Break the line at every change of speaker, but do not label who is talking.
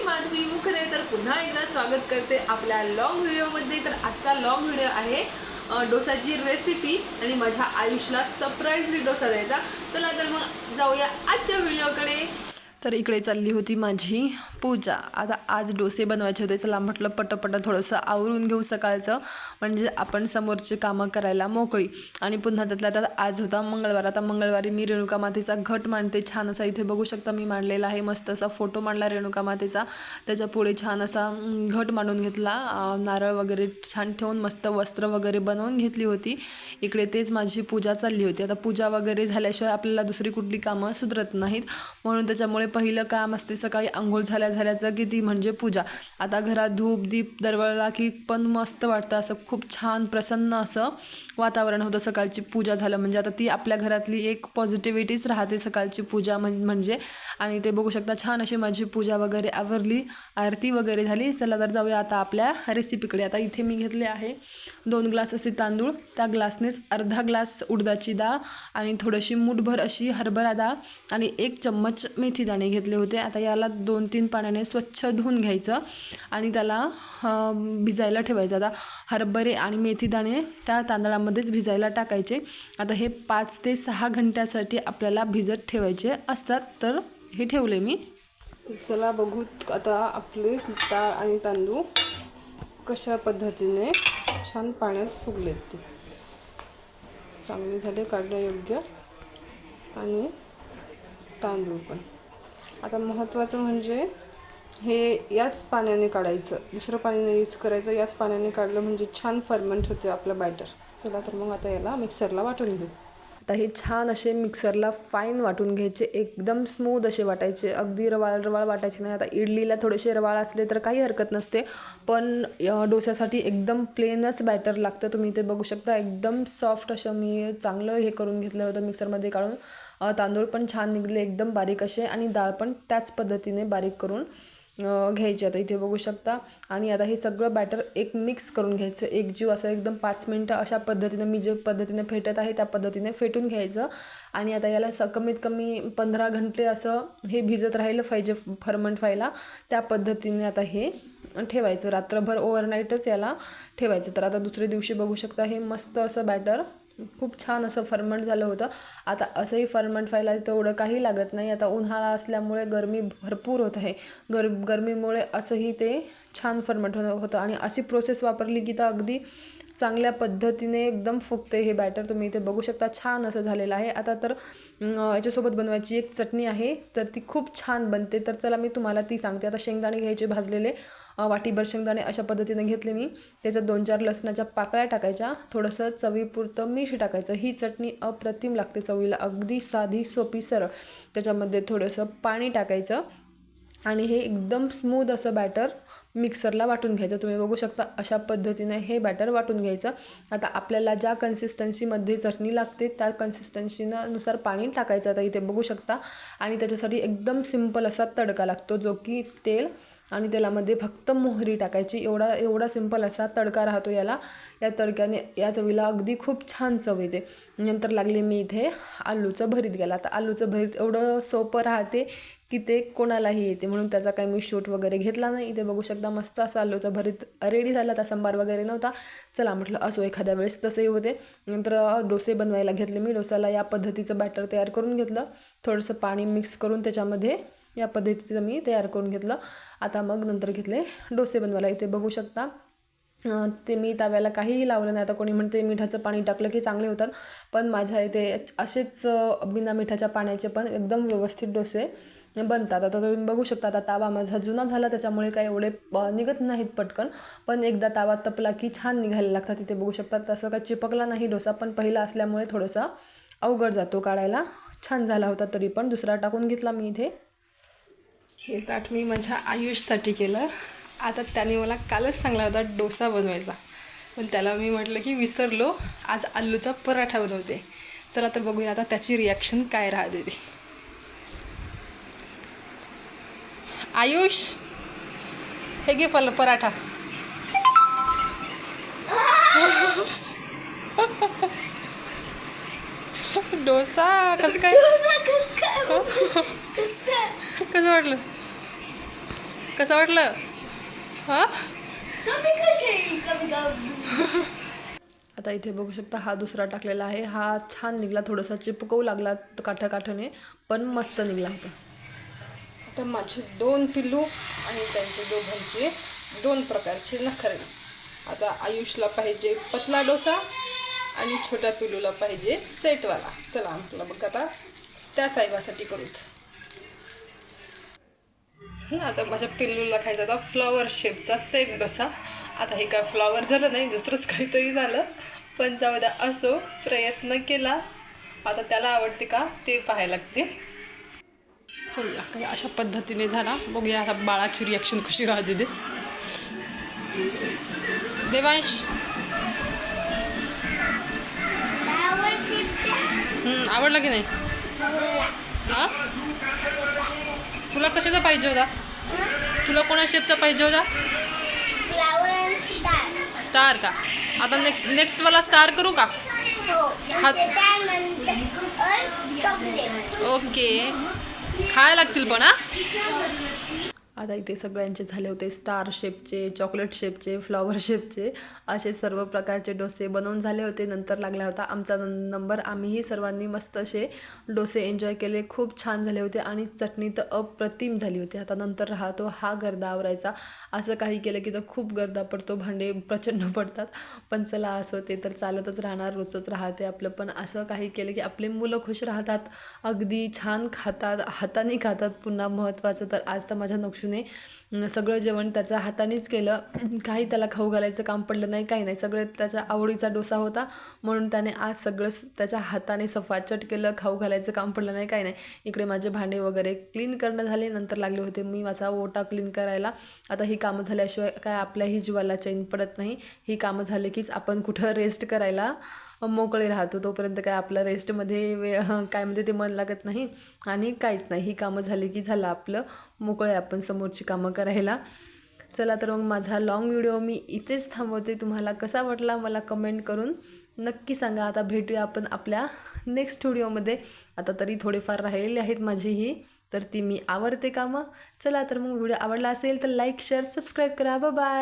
माधवी मुखरे. तर पुन्हा एकदा स्वागत करते आपल्या लॉंग व्हिडिओमध्ये. तर आजचा लॉंग व्हिडिओ आहे डोसाची रेसिपी आणि माझ्या आयुषला सरप्राईजली डोसा द्यायचा. चला तर मग जाऊया आजच्या व्हिडिओकडे. तर इकडे चालली होती माझी पूजा. आता आज डोसे बनवायचे होते. चला म्हटलं पटपट थोडंसं आवरून घेऊ सकाळचं, म्हणजे आपण समोरचे कामं करायला मोकळी. आणि पुन्हा त्यातल्या त्यात आज होता मंगळवार. आता मंगळवारी मी रेणुका मातेचा घट मांडते. छान असा इथे बघू शकता मी मांडलेला आहे. मस्त असा फोटो मांडला रेणुका मातेचा. त्याच्या पुढे छान असा घट मांडून घेतला. नारळ वगैरे छान ठेवून मस्त वस्त्र वगैरे बनवून घेतली होती. इकडे तेच माझी पूजा चालली होती. आता पूजा वगैरे झाल्याशिवाय आपल्याला दुसरी कुठली कामं सुधरत नाहीत, म्हणून त्याच्यामुळे पहिलं काम असते सकाळी आंघोळ झाल्याचं की ती म्हणजे पूजा. आता घरात धूप दीप दरवळला की पण मस्त वाटतं. असं खूप छान प्रसन्न असं वातावरण होतं सकाळची पूजा झालं म्हणजे. आता ती आपल्या घरातली एक पॉझिटिव्हिटीच राहते सकाळची पूजा म्हणजे. आणि ते बघू शकता छान अशी माझी पूजा वगैरे आवरली, आरती वगैरे झाली. चला तर जाऊया आता आपल्या रेसिपीकडे. आता इथे मी घेतले आहे 2 ग्लास असे तांदूळ. त्या ग्लासनेच अर्धा ग्लास उडदाची डाळ आणि थोडीशी मूठभर अशी हरभरा डाळ आणि 1 चम्मच मेथी दाणे घेतले होते. आता याला 2-3 पाण्याने स्वच्छ धुवून घ्यायचं आणि त्याला भिजायला ठेवायचं. आता हरभरे आणि मेथी दाणे त्या तांदळामध्येच भिजायला टाकायचे. आता हे 5 ते 6 घंट्यासाठी आपल्याला भिजत ठेवायचे असतात. तर हे ठेवले मी. चला बघू आता आपले डाळ आणि तांदूळ कशा पद्धतीने छान पाण्यात फुगलेत. ते चांगले झाले काढण्यायोग्य. आणि तांदूळ पण. आता महत्त्वाचं म्हणजे हे याच पाण्याने काढायचं, दुसरं पाणी नाही यूज करायचं. याच पाण्याने काढलं म्हणजे छान फर्मेंट होते आपलं बॅटर. चला तर मग आता याला मिक्सरला वाटून घेऊ. आता हे छान असे मिक्सरला फाईन वाटून घ्यायचे, एकदम स्मूथ असे वाटायचे, अगदी रवाळ वाटायचे नाही. आता इडलीला थोडेसे रवाळ असले तर काही हरकत नसते, पण डोस्यासाठी एकदम प्लेनच बॅटर लागतं. तुम्ही ते बघू शकता एकदम सॉफ्ट असं मी चांगलं हे करून घेतलं होतं मिक्सरमध्ये काढून. तांदूळ पण छान निघले एकदम बारीक असे आणि डाळ पण त्याच पद्धतीने बारीक करून घ्यायचे. आता इथे बघू शकता. आणि आता हे सगळं बॅटर एक मिक्स करून घ्यायचं, एकजीव असं एकदम 5 मिनटं अशा पद्धतीने मी जे पद्धतीने फेटत आहे त्या पद्धतीने फेटून घ्यायचं. आणि आता याला कमीत कमी 15 घंटे असं हे भिजत राहिलं पाहिजे फर्मंट व्हायला. त्या पद्धतीने आता हे ठेवायचं रात्रभर, ओव्हरनाईटच याला ठेवायचं. तर आता दुसऱ्या दिवशी बघू शकता हे मस्त असं बॅटर खूप छान असं फर्मंट झालं होतं. आता असंही फर्मंट व्हायला तेवढं काही लागत नाही. आता उन्हाळा असल्यामुळे गरमी भरपूर होत आहे. गरमीमुळे असंही ते छान फर्मंट होतं. आणि अशी प्रोसेस वापरली की तर अगदी चांगल्या पद्धतीने एकदम फुगते हे बॅटर. तुम्ही इथे बघू शकता छान असं झालेलं आहे. आता तर याच्यासोबत बनवायची एक चटणी आहे, तर ती खूप छान बनते. तर चला मी तुम्हाला ती सांगते. आता शेंगदाणे घ्यायचे भाजलेले, वाटीभर शेंगदाणे अशा पद्धतीने घेतले मी. त्याच्यात 2-4 लसणाच्या पाकळ्या टाकायच्या, थोडंसं चवीपुरतं मीठ टाकायचं. ही चटणी अप्रतिम लागते चवीला, अगदी साधी सोपी सरळ. त्याच्यामध्ये थोडंसं पाणी टाकायचं आणि हे एकदम स्मूथ असं बॅटर मिक्सरला वाटून घ्यायचं. तुम्ही बघू शकता अशा पद्धतीने हे बॅटर वाटून घ्यायचं. आता आपल्याला ज्या कन्सिस्टन्सीमध्ये चटणी लागते त्या कन्सिस्टन्सीनुसार पाणी टाकायचं. आता इथे बघू शकता. आणि त्याच्यासाठी एकदम सिंपल असा तडका लागतो, जो की तेल आणि तेलामध्ये फक्त मोहरी टाकायची. एवढा सिंपल असा तडका राहतो याला. या तडक्याने या चवीला अगदी खूप छान चव येते. नंतर लागले मी इथे आलूचं भरीत घ्यायला. आता आलूचं भरीत एवढं सोपं राहते की ते कोणालाही येते, म्हणून त्याचा काही मी शूट वगैरे घेतला नाही. इथे बघू शकता मस्त असं आलूचं भरीत रेडी झाला. आता संबार वगैरे नव्हता, चला म्हटलं असो एखाद्या वेळेस तसंही होते. नंतर डोसे बनवायला घेतले मी. डोसाला या पद्धतीचं बॅटर तयार करून घेतलं. थोडंसं पाणी मिक्स करून त्याच्यामध्ये या पद्धतीचं मी तयार करून घेतलं. आता मग नंतर घेतले डोसे बनवायला. इथे बघू शकता ते मी तव्याला काहीही लावलं नाही. आता कोणी म्हणते मिठाचं पाणी टाकलं की चांगले होतात, पण माझ्या इथे असेच बिना मिठाच्या पाण्याचे पण एकदम व्यवस्थित डोसे बनतात. आता तुम्ही बघू शकता. आता तावा माझा जुना झाला त्याच्यामुळे काही एवढे निघत नाहीत पटकन, पण एकदा तावा तपला की छान निघायला लागतात. तिथे बघू शकता तसं काही चिपकला नाही डोसा, पण पहिला असल्यामुळे थोडासा अवघड जातो काढायला. छान झाला होता तरी पण. दुसरा टाकून घेतला मी इथे. हे ताट मी माझ्या आयुषसाठी केलं. आता त्याने मला कालच सांगला होता डोसा बनवायचा, पण त्याला मी म्हटलं की विसरलो, आज आलूचा पराठा बनवते. चला तर बघूया आता त्याची रिॲक्शन काय राहते ती. आयुष हे घे पराठा. डोसा कसं वाटलं? कसं वाटलं? हा आता इथे बघू शकता हा दुसरा टाकलेला आहे. हा छान निघला, थोडासा चिपकवू लागला काठाकाठाने, पण मस्त निघला होता. आता माझे 2 पिल्लू आणि त्यांचे दोघांचे 2 प्रकारचे नखरे. आता आयुषला पाहिजे पतला डोसा आणि छोट्या पिल्लूला पाहिजे सेटवाला. चला आपला बघ आता त्या साहेबासाठी करूत. आता माझ्या पिल्लूला खायचा होता फ्लॉवर शेपचा सेट डोसा. आता हे काय फ्लॉवर झालं नाही, दुसरंच काहीतरी झालं, पण जाऊ द्या, असो, प्रयत्न केला. आता त्याला आवडते का ते पाहायला लागते. चलूया, काही अशा पद्धतीने झाला. बघूया आता बाळाची रिॲक्शन कशी राहते ते. देवांश आवडला की नाही? हा, तुला कशाचा पाहिजे होता? तुला कोणा शेपचा पाहिजे होता? स्टार का? आता नेक्स्ट वाला स्टार करू का? ओके, खायला लागतील पण. आता इथे सगळ्यांचे झाले होते स्टार शेपचे, चॉकलेट शेपचे, फ्लॉवर शेपचे, असे सर्व प्रकारचे डोसे बनवून झाले होते. नंतर लागला होता आमचा नंबर. आम्हीही सर्वांनी मस्त असे डोसे एन्जॉय केले. खूप छान झाले होते आणि चटणी तर अप्रतिम झाली होती. आता नंतर राहतो हा गर्दा आवरायचा. असं काही केलं की तर खूप गर्दा पडतो, भांडे प्रचंड पडतात, पण चला असं ते तर चालतच राहणार, रोजच राहते आपलं. पण असं काही केलं की आपले मुलं खुश राहतात, अगदी छान खातात, हाताने खातात. पुन्हा महत्त्वाचं तर आज तर माझ्या नक्षूने सगळं जेवण त्याच्या हातानेच केलं. काही त्याला खाऊ घालायचं काम पडलं नाही, काही नाही. सगळं त्याच्या आवडीचा डोसा होता म्हणून त्याने आज सगळं त्याच्या हाताने सफाचट केलं. खाऊ घालायचं काम पडलं नाही, काही नाही. इकडे माझे भांडे वगैरे क्लीन करणं झाले. नंतर लागले होते मी माझा ओटा क्लीन करायला. आता ही कामं झाल्याशिवाय काय आपल्याही जीवाला चैन पडत नाही. ही कामं झाली कीच आपण कुठं रेस्ट करायला मोकळे राहतो. तोपर्यंत काय आपलं रेस्टमध्ये काय म्हणते ते मन लागत नाही आणि काहीच नाही. ही कामं झाली की झालं आपलं, मोकळे आपण समोरची कामं करायला. चला तर मग माझा लॉंग व्हिडिओ मी इथेच थांबवते. तुम्हाला कसा वाटला मला कमेंट करून नक्की सांगा. आता भेटूया आपण आपल्या नेक्स्ट व्हिडिओमध्ये. आता तरी थोडेफार राहिलेले आहेत माझीही, तर ती मी आवरते कामं. चला तर मग व्हिडिओ आवडला असेल तर लाईक, शेअर, सबस्क्राईब करा. Bye bye.